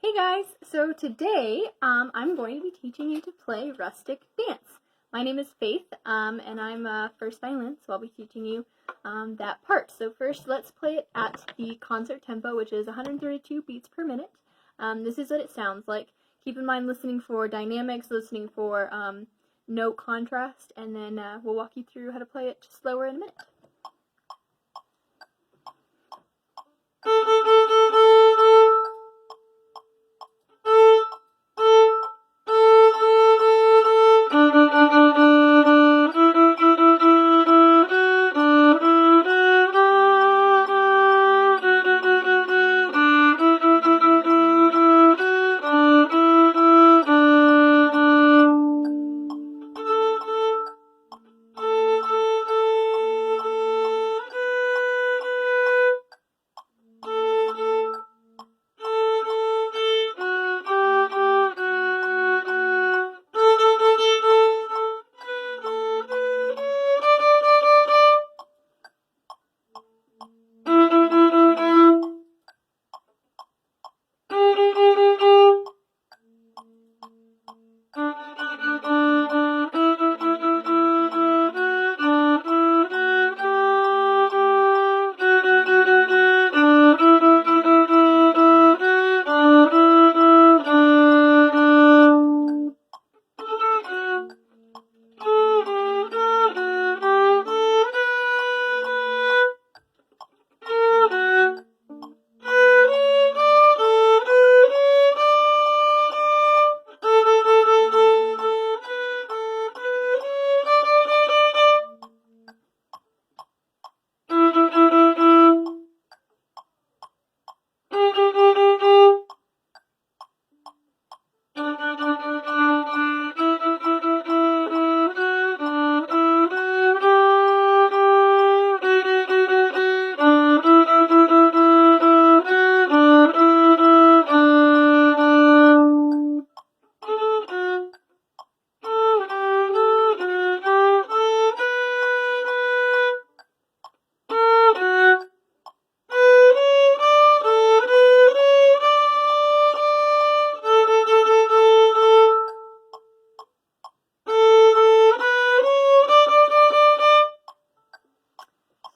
Hey guys, so today I'm going to be teaching you to play Rustic Dance. My name is Faith and I'm first violin, so I'll be teaching you that part. So first let's play it at the concert tempo, which is 132 beats per minute. This is what it sounds like. Keep in mind listening for dynamics, listening for note contrast, and then we'll walk you through how to play it just slower in a minute.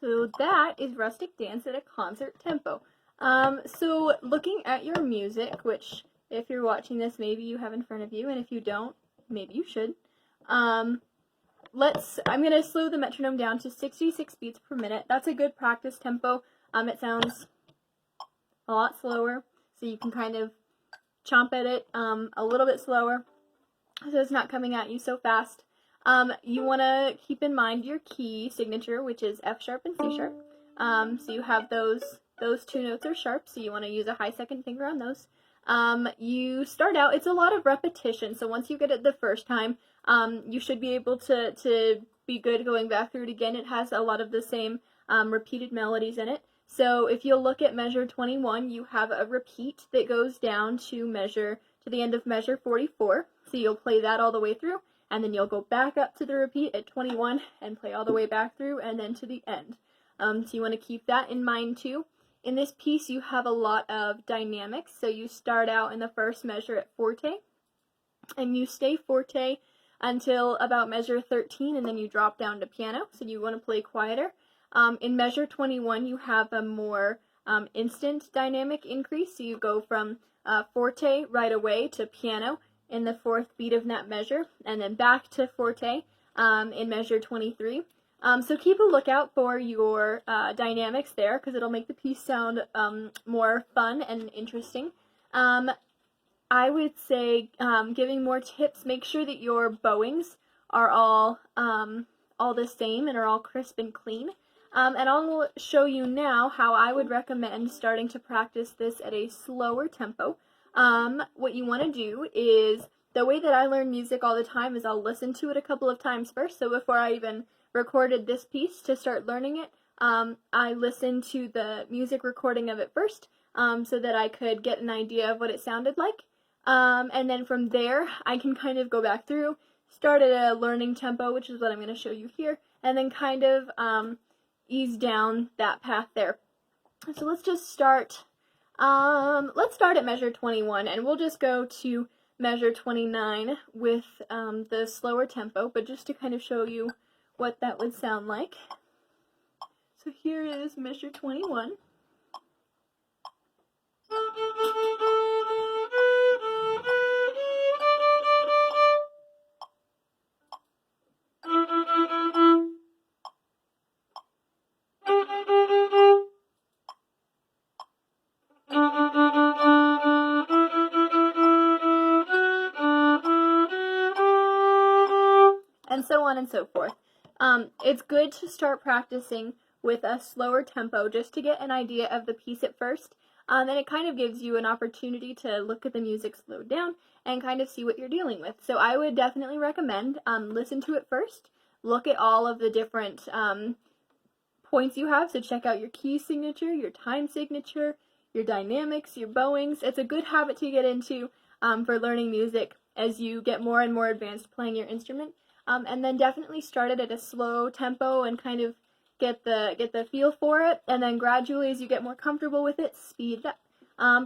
So that is Rustic Dance at a concert tempo. So looking at your music, which if you're watching this, maybe you have in front of you, and if you don't, maybe you should. I'm going to slow the metronome down to 66 beats per minute. That's a good practice tempo. It sounds a lot slower, so you can kind of chomp at it a little bit slower, so it's not coming at you so fast. You want to keep in mind your key signature, which is F sharp and C sharp. So you have those two notes are sharp, so you want to use a high second finger on those. You start out, it's a lot of repetition, so once you get it the first time, you should be able to be good going back through it again. It has a lot of the same repeated melodies in it. So if you'll look at measure 21, you have a repeat that goes down to the end of measure 44. So you'll play that all the way through, and then you'll go back up to the repeat at 21 and play all the way back through and then to the end. So you want to keep that in mind too. In this piece you have a lot of dynamics, so you start out in the first measure at forte, and you stay forte until about measure 13, and then you drop down to piano, so you want to play quieter. In measure 21 you have a more instant dynamic increase, so you go from forte right away to piano in the fourth beat of that measure, and then back to forte in measure 23. So keep a lookout for your dynamics there, because it'll make the piece sound more fun and interesting. I would say, giving more tips, make sure that your bowings are all the same and are all crisp and clean. And I'll show you now how I would recommend starting to practice this at a slower tempo. What you want to do is, the way that I learn music all the time is I'll listen to it a couple of times first. So before I even recorded this piece to start learning it, I listened to the music recording of it first, so that I could get an idea of what it sounded like. And then from there, I can kind of go back through, start at a learning tempo, which is what I'm going to show you here, and then kind of ease down that path there. So let's just start Let's start at measure 21, and we'll just go to measure 29 with the slower tempo, but just to kind of show you what that would sound like. So here is measure 21. And so on and so forth. It's good to start practicing with a slower tempo just to get an idea of the piece at first, and it kind of gives you an opportunity to look at the music slowed down and kind of see what you're dealing with. So I would definitely recommend listen to it first, look at all of the different points you have, so check out your key signature, your time signature, your dynamics, your bowings. It's a good habit to get into for learning music as you get more and more advanced playing your instrument. And then definitely start it at a slow tempo and kind of get the feel for it, and then gradually as you get more comfortable with it, speed it up.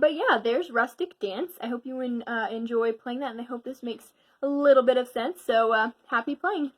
But yeah, there's Rustic Dance. I hope you enjoy playing that, and I hope this makes a little bit of sense. So happy playing!